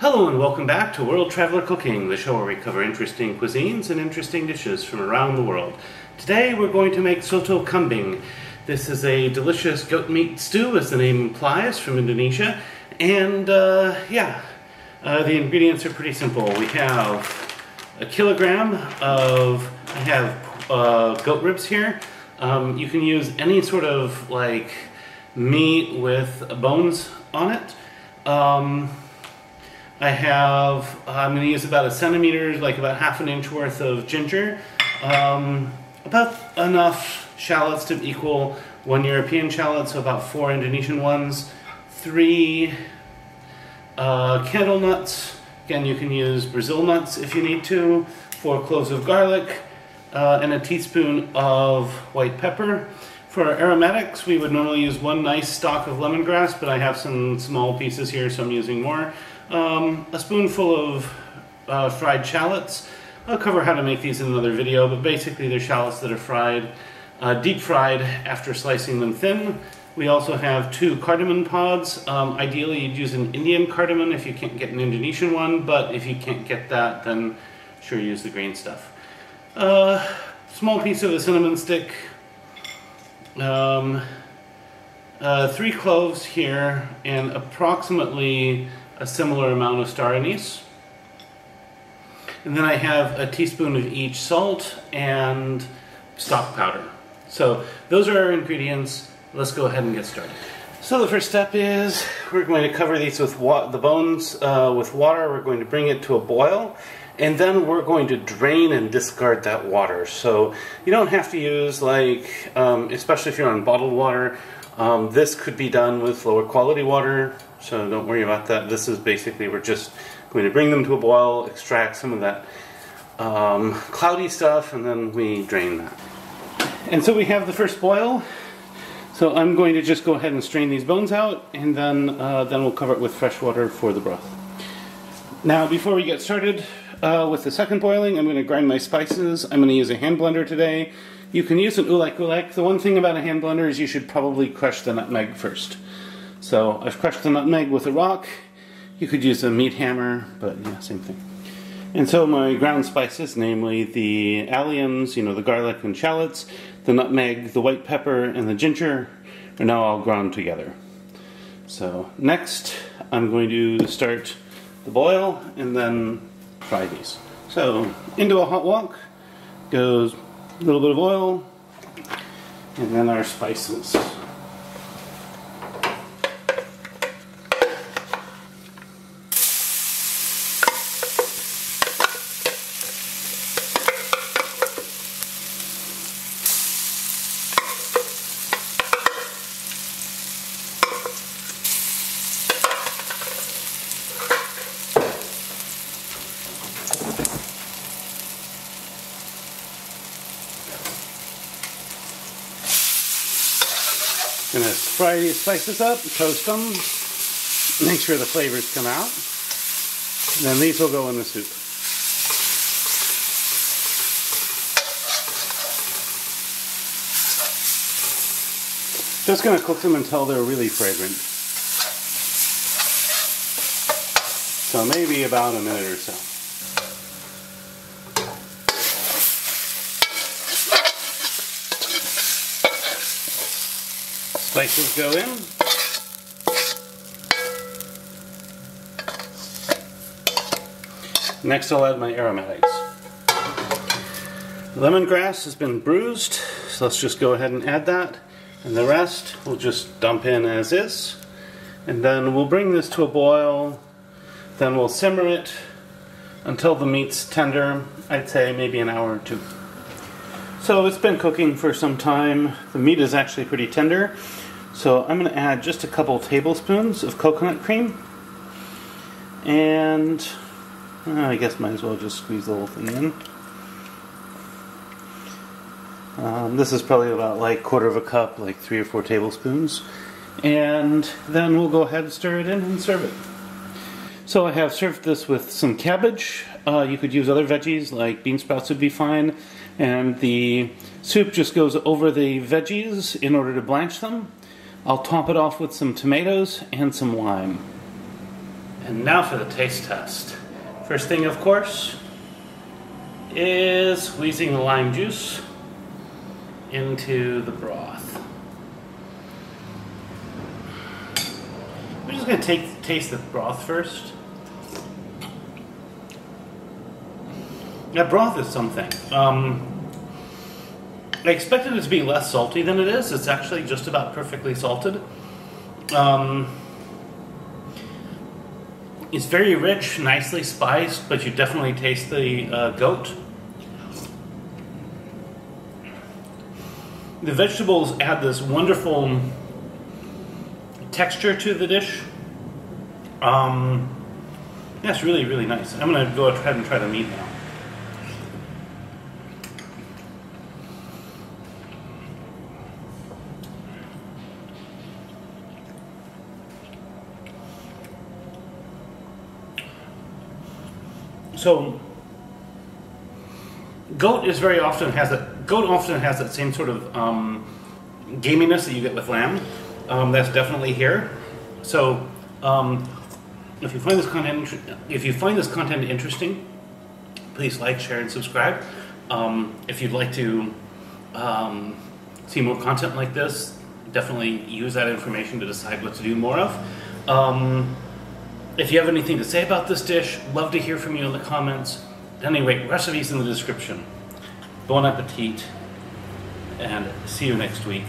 Hello and welcome back to World Traveler Cooking, the show where we cover interesting cuisines and interesting dishes from around the world. Today we're going to make Soto Kambing. This is a delicious goat meat stew, as the name implies, from Indonesia. And the ingredients are pretty simple. We have a kilogram of, goat ribs here. You can use any sort of like meat with bones on it. I'm going to use about a centimeter, like about half an inch worth of ginger, about enough shallots to equal 1 European shallot, so about 4 Indonesian ones, 3 candlenuts, again you can use Brazil nuts if you need to, 4 cloves of garlic, and a teaspoon of white pepper. For aromatics, we would normally use 1 nice stalk of lemongrass, but I have some small pieces here, so I'm using more. A spoonful of fried shallots. I'll cover how to make these in another video, but basically they're shallots that are fried, deep fried after slicing them thin. We also have 2 cardamon pods. Ideally you'd use an Indian cardamon if you can't get an Indonesian one, but if you can't get that, then sure use the green stuff. Small piece of a cinnamon stick. 3 cloves here, and approximately a similar amount of star anise. And then I have a teaspoon of each salt and stock powder. So those are our ingredients. Let's go ahead and get started. So the first step is we're going to cover these with the bones with water. We're going to bring it to a boil, and then we're going to drain and discard that water. So you don't have to use, like, especially if you're on bottled water, this could be done with lower quality water, so don't worry about that. This is basically, we're just going to bring them to a boil, extract some of that cloudy stuff, and then we drain that. And so we have the first boil. So I'm going to just go ahead and strain these bones out, and then we'll cover it with fresh water for the broth. Now, before we get started with the second boiling, I'm going to grind my spices. I'm going to use a hand blender today. You can use an ulek. The one thing about a hand blender is you should probably crush the nutmeg first. So I've crushed the nutmeg with a rock. You could use a meat hammer, but yeah, same thing. And so my ground spices, namely the alliums, the garlic and shallots, the nutmeg, the white pepper, and the ginger, are now all ground together. So next, I'm going to start the boil and then fry these. So into a hot wok goes a little bit of oil, and then our spices. Gonna fry these spices up, toast them, make sure the flavors come out, and then these will go in the soup. Just gonna cook them until they're really fragrant. So maybe about a minute or so. Spices go in. Next I'll add my aromatics. Lemongrass has been bruised, so let's just go ahead and add that. And the rest we'll just dump in as is. And then we'll bring this to a boil. Then we'll simmer it until the meat's tender. I'd say maybe an hour or 2. So it's been cooking for some time. The meat is actually pretty tender. So I'm going to add just a couple tablespoons of coconut cream, and I guess might as well just squeeze the whole thing in. This is probably about like 1/4 of a cup, like 3 or 4 tablespoons, and then we'll go ahead and stir it in and serve it. So I have served this with some cabbage. You could use other veggies, like bean sprouts would be fine, and the soup just goes over the veggies in order to blanch them. I'll top it off with some tomatoes and some lime. And now for the taste test. First thing, of course, is squeezing the lime juice into the broth. We're just going to taste the broth first. That broth is something. I expected it to be less salty than it is. It's actually just about perfectly salted. It's very rich, nicely spiced, but you definitely taste the goat. The vegetables add this wonderful texture to the dish. That's really, really nice. I'm going to go ahead and try the meat now. So, goat often has that same sort of gaminess that you get with lamb. That's definitely here. So, if you find this content interesting, please like, share, and subscribe. If you'd like to see more content like this, definitely use that information to decide what to do more of. If you have anything to say about this dish, love to hear from you in the comments. At any rate, recipes in the description. Bon appetit, and see you next week.